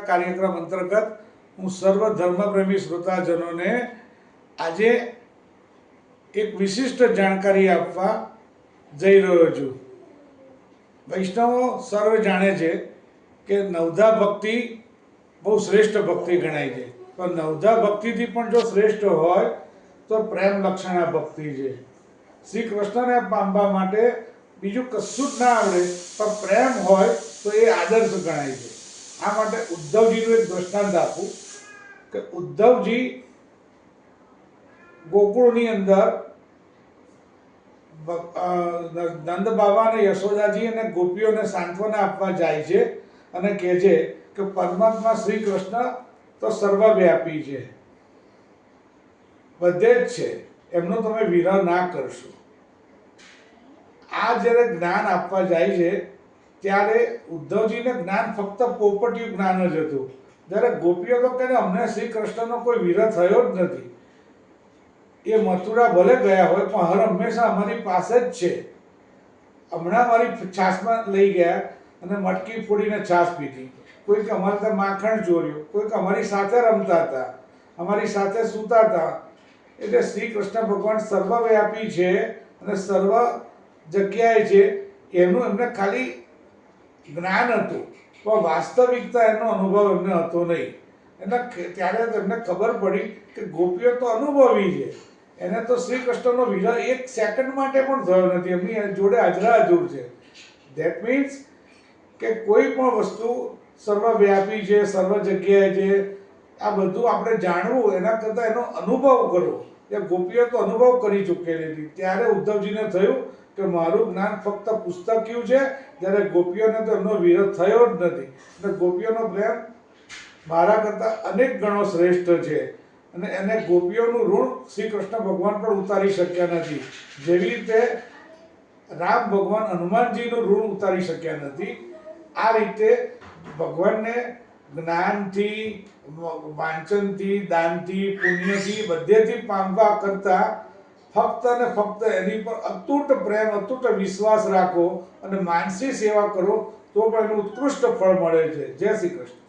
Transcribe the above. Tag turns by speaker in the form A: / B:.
A: કાર્યક્રમ અંતર્ગત હું સર્વ ધર્મપ્રેમી શ્રોતાજનોને આજે એક વિશિષ્ટ જાણકારી આપવા જઈ રહ્યો છું। વૈષ્ણવો સર્વે જાણે છે કે નવધા ભક્તિ બહુ શ્રેષ્ઠ ભક્તિ ગણાય છે, પણ નવધા ભક્તિથી પણ જો શ્રેષ્ઠ હોય તો પ્રેમ લક્ષણા ભક્તિ છે। શ્રી કૃષ્ણને પામવા માટે બીજું કશું જ ના આવડે પણ પ્રેમ હોય તો એ આદર્શ ગણાય છે। આ માટે ઉદ્ધવજીનું એક દ્રષ્ટાંત આપું કે ઉદ્ધવજી ગોકુળની અંદર નંદ બાબા અને યશોદાજી અને ગોપીઓને સાંત્વના આપવા જાય છે અને કહે છે કે પરમાત્મા શ્રી કૃષ્ણ તો સર્વવ્યાપી છે, બધે જ છે, એમનો તમે વિરહ ના કરશો। આ જ્યારે જ્ઞાન આપવા જાય છે ત્યારે ઉદ્ધવજીને જ્ઞાન ફક્ત પોપટિયું જ્ઞાન જ હતું, જ્યારે ગોપીઓ તો કહે અમને શ્રી કૃષ્ણનો કોઈ વિરહ થયો જ નથી। એ મથુરા ભલે ગયા હોય પણ હર હંમેશા અમારી પાસે જ છે। હમણાં મારી છાશમાં લઈ ગયા અને મટકી ફોડીને છાશ પીધી, કોઈક અમારે ત્યાં માખણ ચોર્યું, કોઈક અમારી સાથે રમતા હતા, અમારી સાથે સૂતા હતા। એટલે શ્રી કૃષ્ણ ભગવાન સર્વવ્યાપી છે અને સર્વ જગ્યાએ છે એનું એમને ખાલી જ્ઞાન હતું, પણ વાસ્તવિકતા એનો અનુભવ એમને હતો નહીં। એટલે ત્યારે એમને ખબર પડી કે ગોપીઓ તો અનુભવી છે, એને તો શ્રી કૃષ્ણનો વિરહ એક સેકન્ડ માટે પણ થયો નથી, એમની જોડે હાજરા હજુર છે। ધેટ મીન્સ કે કોઈ પણ વસ્તુ સર્વવ્યાપી છે, સર્વ જગ્યાએ છે, આ બધું આપણે જાણવું એના કરતાં એનો અનુભવ કરવો। એ ગોપીઓ તો અનુભવ કરી ચૂકેલી હતી, ત્યારે ઉદ્ધવજીને થયું કે મારું જ્ઞાન ફક્ત પુસ્તકિયું છે, જ્યારે ગોપીઓને તો એમનો વિરહ થયો જ નથી। એટલે ગોપીઓનો પ્રેમ મારા કરતાં અનેક ગણો શ્રેષ્ઠ છે અને એને ગોપીઓનું ઋણ શ્રી કૃષ્ણ ભગવાન પણ ઉતારી શક્યા નથી। જેવી રીતે રામ ભગવાન હનુમાનજીનું ઋણ ઉતારી શક્યા નથી, આ રીતે ભગવાનને જ્ઞાનથી, વાંચનથી, દાનથી, પુણ્યથી, બધેથી પામવા કરતાં ફક્ત અને ફક્ત એની પર અતૂટ પ્રેમ, અતૂટ વિશ્વાસ રાખો અને માનસી સેવા કરો તો પણ એનું ઉત્કૃષ્ટ ફળ મળે છે। જય શ્રી કૃષ્ણ।